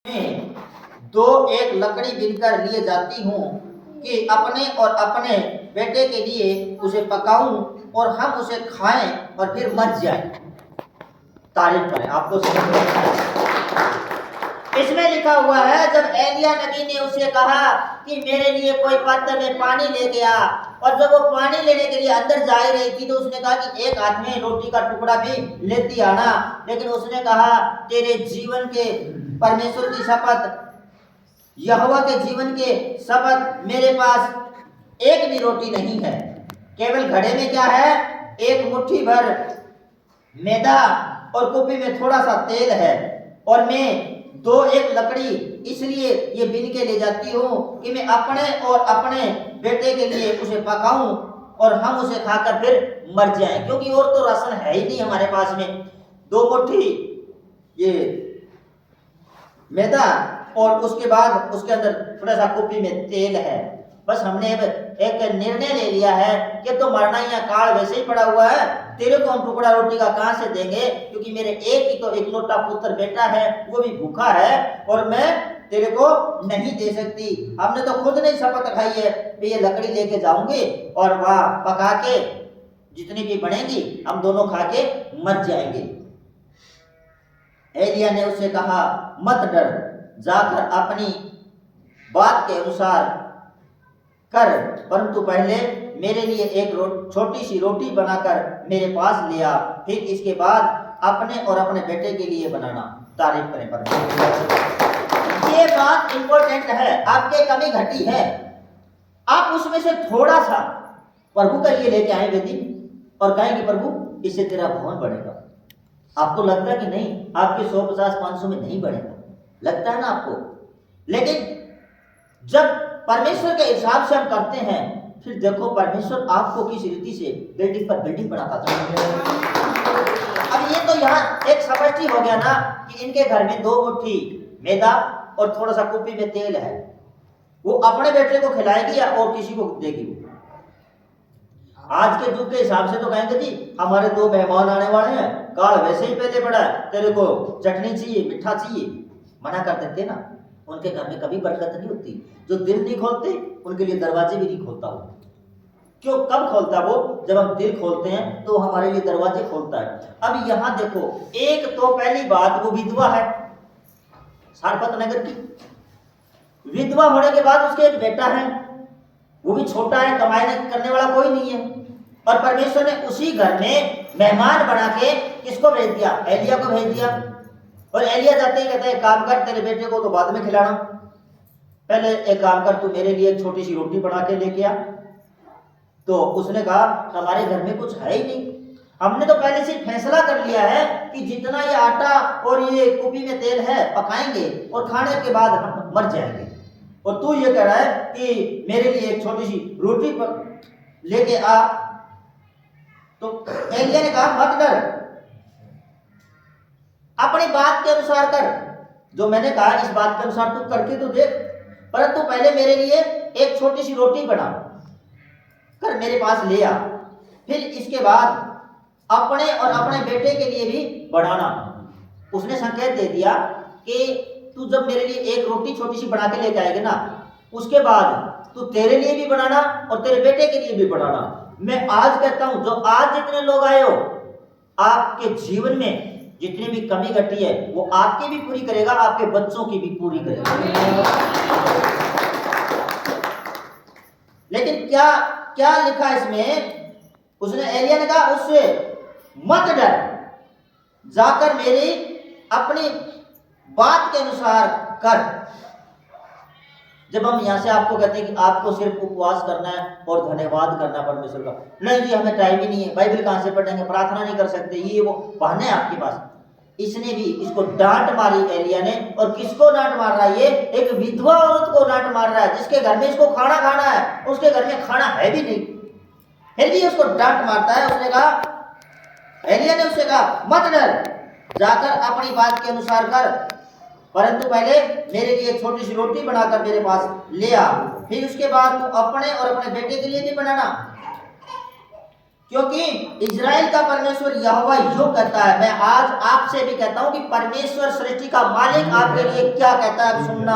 में दो एक लकड़ी बिनकर लिए जाती हूँ कि अपने और अपने बेटे के लिए उसे पकाऊं और हम उसे खाएं और फिर मर जाएं। तारीफ करें, आपको समझ में आता है? इसमें लिखा हुआ है जब एलिया नबी ने उसे कहा कि मेरे लिए कोई पात्र में पानी लेके आ, और जब वो पानी लेने के लिए अंदर जा ही रही थी तो उसने कहा कि एक हाथ में रोटी का टुकड़ा भी लेती आना, लेकिन उसने कहा तेरे जीवन के परमेश्वर की शपथ, यहोवा के जीवन के शपथ, मेरे पास एक भी रोटी नहीं है, केवल घड़े में क्या है, एक मुट्ठी भर मैदा और कुप्पी में थोड़ा सा तेल है, और मैं दो एक लकड़ी इसलिए ये बिन के ले जाती हूँ कि मैं अपने और अपने बेटे के लिए उसे पकाऊं और हम उसे खाकर फिर मर जाएं, क्योंकि और तो राशन है ही नहीं हमारे पास में। दो मुट्ठी ये मैदा और उसके बाद उसके अंदर थोड़ा सा कुप्पी में तेल है। बस हमने अब एक निर्णय ले लिया है कि तो मरना ही है, काल वैसे ही पड़ा हुआ है, तेरे को हम टुकड़ा रोटी का कहां से देंगे, क्योंकि मेरे एक ही तो इकलौता पुत्र बेटा है, वो भी भूखा है और मैं तेरे को नहीं दे सकती। हमने तो खुद ने शपथ खाई है कि ये लकड़ी लेके जाऊंगी और वहां पका के जितनी भी बनेगी हम दोनों खा के मर जाएंगे। एलिया ने उससे कहा मत डर, जाकर अपनी बात के अनुसार कर, परंतु पहले मेरे लिए एक छोटी सी रोटी बनाकर मेरे पास ले आ, फिर इसके बाद अपने और अपने बेटे के लिए बनाना। तारीफ करें परमेश्वर। ये बात इंपॉर्टेंट है, आपके कमी घटी है, आप उसमें से थोड़ा सा प्रभु के लिए लेके आएंगे दिन और कहेंगे प्रभु इससे तेरा भवन बढ़ेगा। आपको लगता है कि नहीं, आपके 100, 50, 500 में नहीं बढ़ेगा, लगता है ना आपको, लेकिन जब परमेश्वर के हिसाब से हम करते हैं फिर देखो परमेश्वर आपको किस रीति से बिल्डिंग पर बिल्डिंग बनाता है। अब ये तो यहाँ एक समष्टि हो गया ना कि इनके घर में 2 मुट्ठी मैदा और थोड़ा सा कुप्पी में तेल है, वो अपने बेटे को खिलाएगी या और किसी को देगी। आज के युग के हिसाब से तो कहेंगे जी हमारे 2 मेहमान आने वाले हैं, काल वैसे ही पहले पड़ा है, तेरे को चटनी चाहिए, मिठा चाहिए, मना कर देते ना। उनके घर में कभी बरकत नहीं होती। जो दिल नहीं खोलते उनके लिए दरवाजे भी नहीं खोलता वो। क्यों, कब खोलता वो? जब हम दिल खोलते हैं तो हमारे लिए दरवाजे खोलता है। अब यहां देखो, एक तो पहली बात वो विधवा है, सारपत नगर की विधवा होने के बाद उसके एक बेटा है, वो भी छोटा है, कमाई करने वाला कोई नहीं है, और परमेश्वर ने उसी घर में मेहमान बना के किसको भेज दिया? एलिया को भेज दिया। और एलिया जाते ही कहता है काम कर, तेरे बेटे को तो बाद में खिलाना, पहले एक काम कर, तू मेरे लिए एक छोटी सी रोटी बना के लेके आ। तो उसने कहा हमारे घर में कुछ है ही नहीं, हमने तो पहले से फैसला कर लिया है कि जितना ये आटा और ये कुप्पी में तेल है पकाएंगे और खाने के बाद हम मर जाएंगे, और तू ये कह रहा है कि मेरे लिए एक छोटी सी रोटी लेके आ। तो एलिया ने कहा मत डर, अपनी बात के अनुसार कर, जो मैंने कहा इस बात के अनुसार तू करके तो देख, परंतु पहले मेरे लिए एक छोटी सी रोटी बना कर मेरे पास ले आ, फिर इसके बाद अपने और अपने बेटे के लिए भी बनाना। उसने संकेत दे दिया कि तू जब मेरे लिए एक रोटी छोटी सी बना के लेके आएगा ना, उसके बाद तू तेरे लिए भी बनाना और तेरे बेटे के लिए भी बनाना। मैं आज कहता हूं जो आज जितने लोग आए हो, आपके जीवन में जितनी भी कमी घटी है वो आपकी भी पूरी करेगा, आपके बच्चों की भी पूरी करेगा। लेकिन क्या क्या लिखा इसमें? उसने, एलिया ने कहा उससे मत डर, जाकर मेरी अपनी बात के अनुसार कर। जब हम यहां से आपको कहते हैं कि आपको सिर्फ उपवास करना है और धन्यवाद करना परमेश्वर का, नहीं जी हमें टाइम ही नहीं है, बाइबल कहां से पढ़ेंगे, प्रार्थना नहीं कर सकते, ये वो बहाने हैं आपके पास। इसने भी इसको डांट मारी एलिया ने, और किसको डांट मार रहा है? ये एक विधवा औरत को डांट मार रहा है जिसके घर में इसको खाना खाना है, उसके घर में खाना है भी नहीं, फिर भी उसको डांट मारता है। उसने कहा, एलिया ने उससे कहा मत डर, जाकर अपनी बात के अनुसार कर, परंतु पहले मेरे लिए एक छोटी सी रोटी बनाकर मेरे पास ले आ, फिर उसके बाद तू अपने और अपने बेटे के लिए भी बनाना। क्योंकि इजराइल का परमेश्वर यहोवा यूं कहता है, मैं आज आपसे भी कहता हूं कि परमेश्वर सृष्टि का मालिक आपके लिए क्या कहता है, सुनना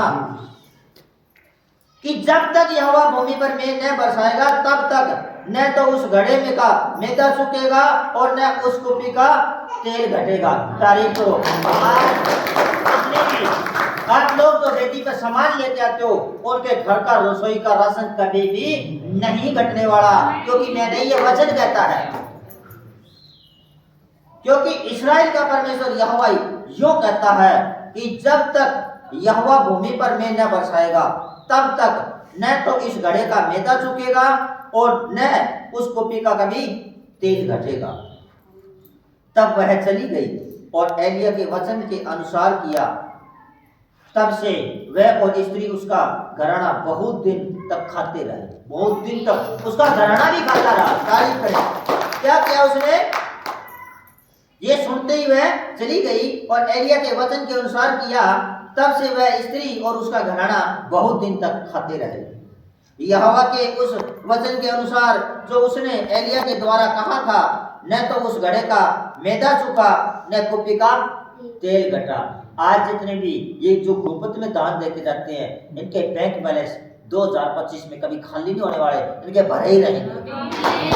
कि जब तक यहोवा भूमि पर मेघ न बरसाएगा तब तक न तो उस घड़े में का मैदा सूखेगा और न उस कुपी का तेल घटेगा। तारीफ करो। आप लोग तो बेटी पे सामान लेके आते हो, उनके घर का रसोई का राशन कभी भी नहीं घटने वाला, क्योंकि मैंने ये वचन कहता है। क्योंकि इस्राएल का परमेश्वर यहोवा यूं कहता है कि जब तक यहोवा भूमि पर मेघ न बरसाएगा तब तक न तो इस घड़े का मैदा सूखेगा और न उस कुपी का कभी तेल घटेगा। तब वह चली गई और एलिया के वचन के अनुसार किया। तब से वह और स्त्री उसका घराना बहुत दिन तक खाते रहे, बहुत दिन तक उसका घराना भी खाता रहा। तारीफ करें। क्या किया उसने? ये सुनते ही वह चली गई और एलिया के वचन के अनुसार किया। तब से वह स्त्री और उसका घराना बहुत दिन तक खाते रहे, यहोवा के उस वचन के अनुसार जो उसने एलिया के द्वारा कहा था। न तो उस घड़े का मैदा सूखा न कुपी का तेल घटा। आज जितने भी ये जो गुप्त में दान देते जाते हैं, इनके बैंक बैलेंस 2025 में कभी खाली नहीं होने वाले, इनके भरे ही रहेंगे।